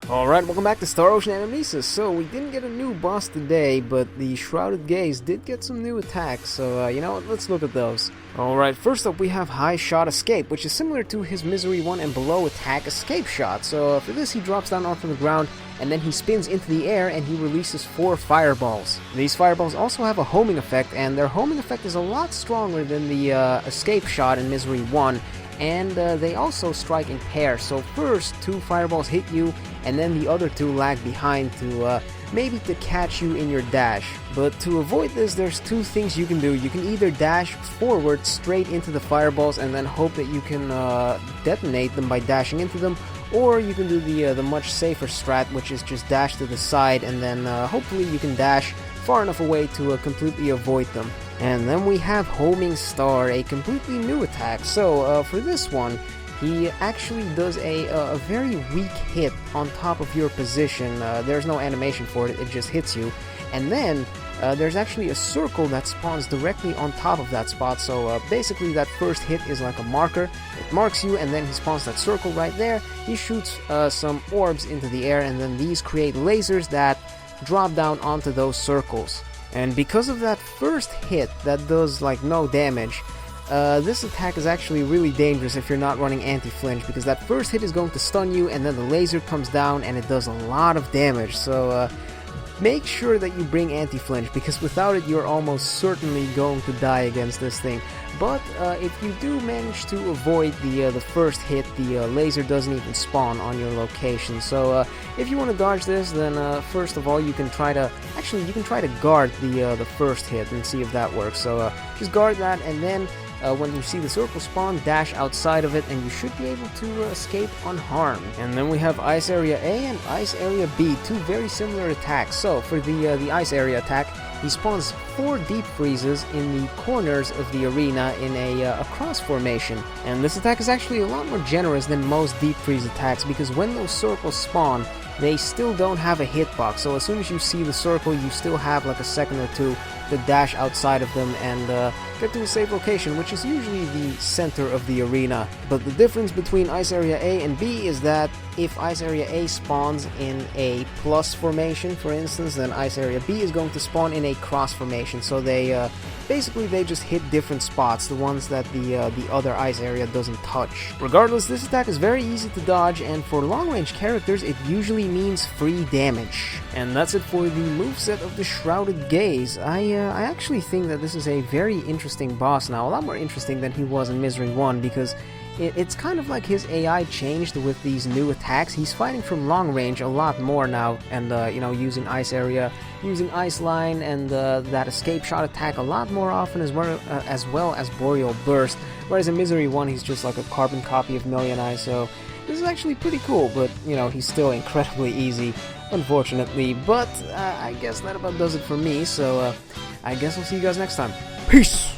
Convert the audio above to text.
Alright, welcome back to Star Ocean Anamnesis. So, we didn't get a new boss today, but the Shrouded Gaze did get some new attacks, so you know what, let's look at those. Alright, first up we have High Shot Escape, which is similar to his Misery 1 and below attack Escape Shot. So for this he drops down onto the ground, and then he spins into the air and he releases 4 fireballs. These fireballs also have a homing effect, and their homing effect is a lot stronger than the Escape Shot in Misery 1. And they also strike in pairs, so first 2 fireballs hit you, and then the other 2 lag behind to maybe to catch you in your dash. But to avoid this, there's 2 things you can do. You can either dash forward straight into the fireballs and then hope that you can detonate them by dashing into them, or you can do the much safer strat, which is just dash to the side and then hopefully you can dash far enough away to completely avoid them. And then we have Homing Star, a completely new attack. So for this one, he actually does a very weak hit on top of your position. There's no animation for it, it just hits you. And then there's actually a circle that spawns directly on top of that spot. So basically that first hit is like a marker. It marks you, and then he spawns that circle right there. He shoots some orbs into the air, and then these create lasers that drop down onto those circles. And because of that first hit that does like no damage, this attack is actually really dangerous if you're not running anti-flinch, because that first hit is going to stun you and then the laser comes down and it does a lot of damage. So make sure that you bring anti-flinch, because without it you're almost certainly going to die against this thing. But if you do manage to avoid the first hit, the laser doesn't even spawn on your location. So if you want to dodge this, then first of all you can try to guard the first hit and see if that works. So just guard that, and then when you see the circle spawn, dash outside of it, and you should be able to escape unharmed. And then we have Ice Area A and Ice Area B, 2 very similar attacks. So for the Ice Area attack, he spawns 4 deep freezes in the corners of the arena in a cross formation. And this attack is actually a lot more generous than most deep freeze attacks, because when those circles spawn, they still don't have a hitbox. So as soon as you see the circle, you still have like a second or 2 to dash outside of them and get to a safe location, which is usually the center of the arena. But the difference between Ice Area A and B is that if Ice Area A spawns in a plus formation, for instance, then Ice Area B is going to spawn in a cross formation. So they basically they just hit different spots, the ones that the other ice area doesn't touch. Regardless, this attack is very easy to dodge, and for long-range characters it usually means free damage. And that's it for the moveset of the Shrouded Gaze. I actually think that this is a very interesting boss now, a lot more interesting than he was in Misery 1, because it's kind of like his AI changed with these new attacks. He's fighting from long range a lot more now, and you know, using Ice Area, using Ice Line, and that Escape Shot attack a lot more often, as well as Boreal Burst. Whereas in Misery 1, he's just like a carbon copy of Million Eye, so this is actually pretty cool, but you know, he's still incredibly easy, unfortunately. But I guess that about does it for me, so I guess I'll see you guys next time. Peace!